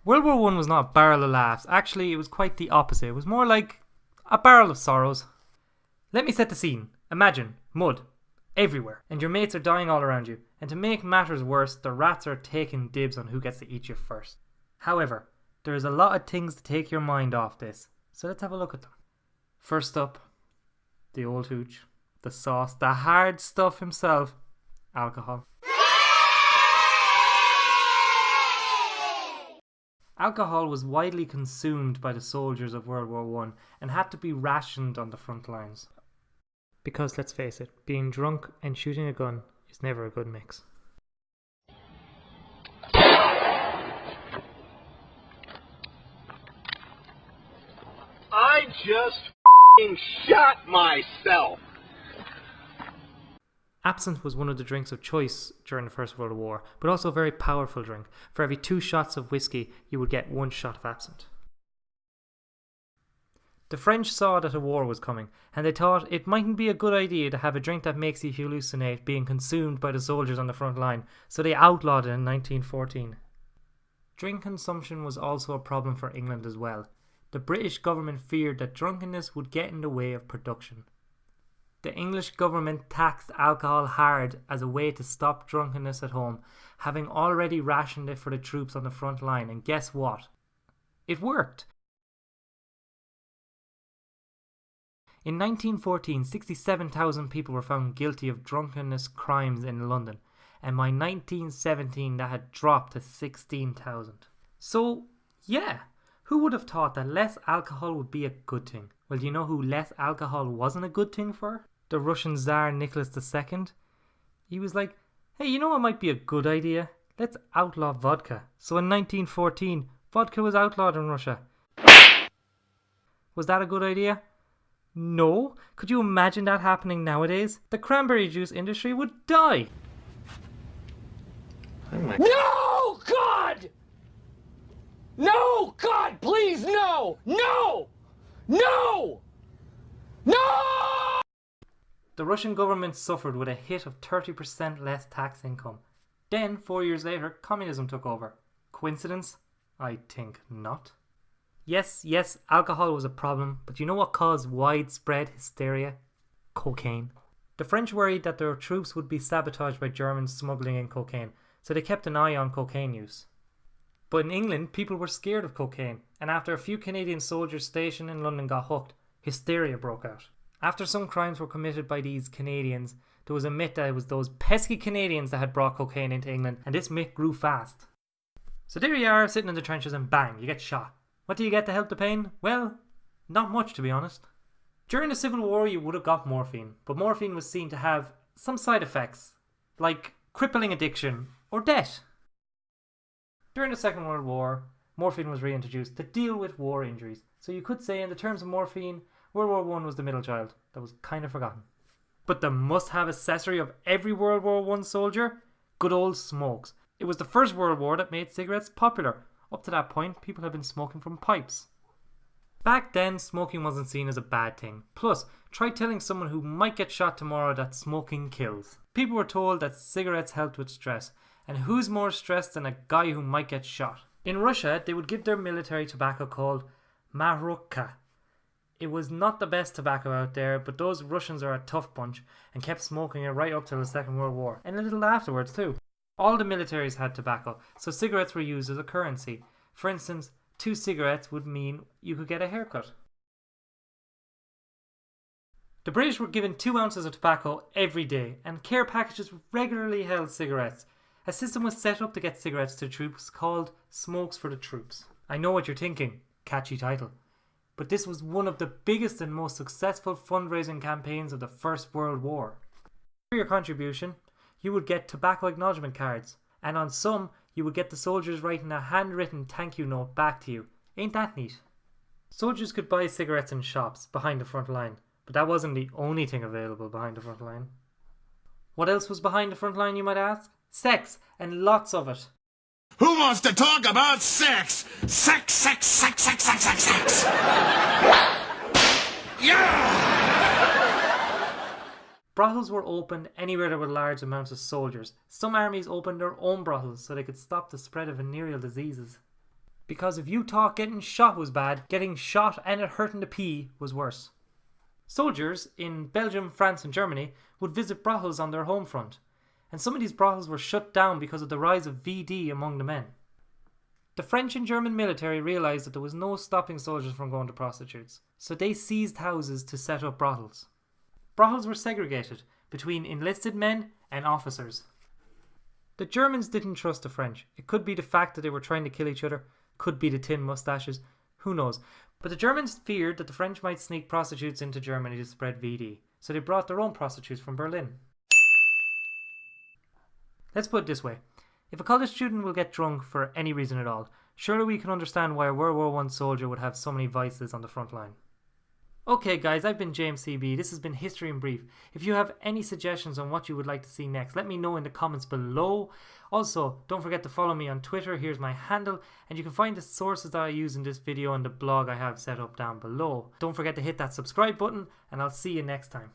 World War One was not a barrel of laughs. Actually, it was quite the opposite. It was more like a barrel of sorrows. Let me set the scene. Imagine mud everywhere, and your mates are dying all around you. And to make matters worse, the rats are taking dibs on who gets to eat you first. However, there's a lot of things to take your mind off this, so let's have a look at them. First up, the old hooch, the sauce, the hard stuff himself, alcohol. Alcohol was widely consumed by the soldiers of World War One and had to be rationed on the front lines. Because let's face it, being drunk and shooting a gun is never a good mix. I just shot myself. Absinthe was one of the drinks of choice during the First World War, but also a very powerful drink. For every 2 shots of whiskey, you would get 1 shot of absinthe. The French saw that a war was coming, and they thought it mightn't be a good idea to have a drink that makes you hallucinate being consumed by the soldiers on the front line, so they outlawed it in 1914. Drink consumption was also a problem for England as well. The British government feared that drunkenness would get in the way of production. The English government taxed alcohol hard as a way to stop drunkenness at home, having already rationed it for the troops on the front line, and guess what? It worked! In 1914, 67,000 people were found guilty of drunkenness crimes in London, and by 1917 that had dropped to 16,000. So, yeah, who would have thought that less alcohol would be a good thing? Well, do you know who less alcohol wasn't a good thing for? The Russian Tsar Nicholas II. He was like, hey, you know what might be a good idea? Let's outlaw vodka. So in 1914, vodka was outlawed in Russia. Was that a good idea? No. Could you imagine that happening nowadays? The cranberry juice industry would die. No, God! No, God, please, no! No! No! No! The Russian government suffered with a hit of 30% less tax income. Then, 4 years later, communism took over. Coincidence? I think not. Yes, alcohol was a problem, but you know what caused widespread hysteria? Cocaine. The French worried that their troops would be sabotaged by Germans smuggling in cocaine, so they kept an eye on cocaine use. But in England, people were scared of cocaine, and after a few Canadian soldiers stationed in London got hooked, hysteria broke out. After some crimes were committed by these Canadians, there was a myth that it was those pesky Canadians that had brought cocaine into England, and this myth grew fast. So there you are, sitting in the trenches, and bang, you get shot. What do you get to help the pain? Well, not much, to be honest. During the Civil War, you would have got morphine, but morphine was seen to have some side effects, like crippling addiction or death. During the Second World War, morphine was reintroduced to deal with war injuries. So you could say, in the terms of morphine, World War I was the middle child that was kind of forgotten. But the must-have accessory of every World War I soldier? Good old smokes. It was the First World War that made cigarettes popular. Up to that point, people had been smoking from pipes. Back then, smoking wasn't seen as a bad thing. Plus, try telling someone who might get shot tomorrow that smoking kills. People were told that cigarettes helped with stress, and who's more stressed than a guy who might get shot? In Russia, they would give their military tobacco called Marokka. It was not the best tobacco out there, but those Russians are a tough bunch and kept smoking it right up till the Second World War, and a little afterwards too. All the militaries had tobacco, so cigarettes were used as a currency. For instance, 2 cigarettes would mean you could get a haircut. The British were given 2 ounces of tobacco every day, and care packages regularly held cigarettes. A system was set up to get cigarettes to troops called Smokes for the Troops. I know what you're thinking, catchy title. But this was one of the biggest and most successful fundraising campaigns of the First World War. For your contribution, you would get tobacco acknowledgement cards, and on some, you would get the soldiers writing a handwritten thank you note back to you. Ain't that neat? Soldiers could buy cigarettes in shops behind the front line, but that wasn't the only thing available behind the front line. What else was behind the front line, you might ask? Sex, and lots of it. Who wants to talk about sex? Sex, sex, sex, sex, sex, sex, sex. Yeah! Brothels were opened anywhere there were large amounts of soldiers. Some armies opened their own brothels so they could stop the spread of venereal diseases. Because if you thought getting shot was bad, getting shot and it hurting to pee was worse. Soldiers in Belgium, France and Germany would visit brothels on their home front, and some of these brothels were shut down because of the rise of VD among the men. The French and German military realised that there was no stopping soldiers from going to prostitutes, so they seized houses to set up brothels. Brothels were segregated between enlisted men and officers. The Germans didn't trust the French. It could be the fact that they were trying to kill each other, could be the tin moustaches, who knows. But the Germans feared that the French might sneak prostitutes into Germany to spread VD, so they brought their own prostitutes from Berlin. Let's put it this way. If a college student will get drunk for any reason at all, surely we can understand why a World War I soldier would have so many vices on the front line. Okay guys, I've been James CB. This has been History in Brief. If you have any suggestions on what you would like to see next, let me know in the comments below. Also, don't forget to follow me on Twitter. Here's my handle, and you can find the sources that I use in this video on the blog I have set up down below. Don't forget to hit that subscribe button, and I'll see you next time.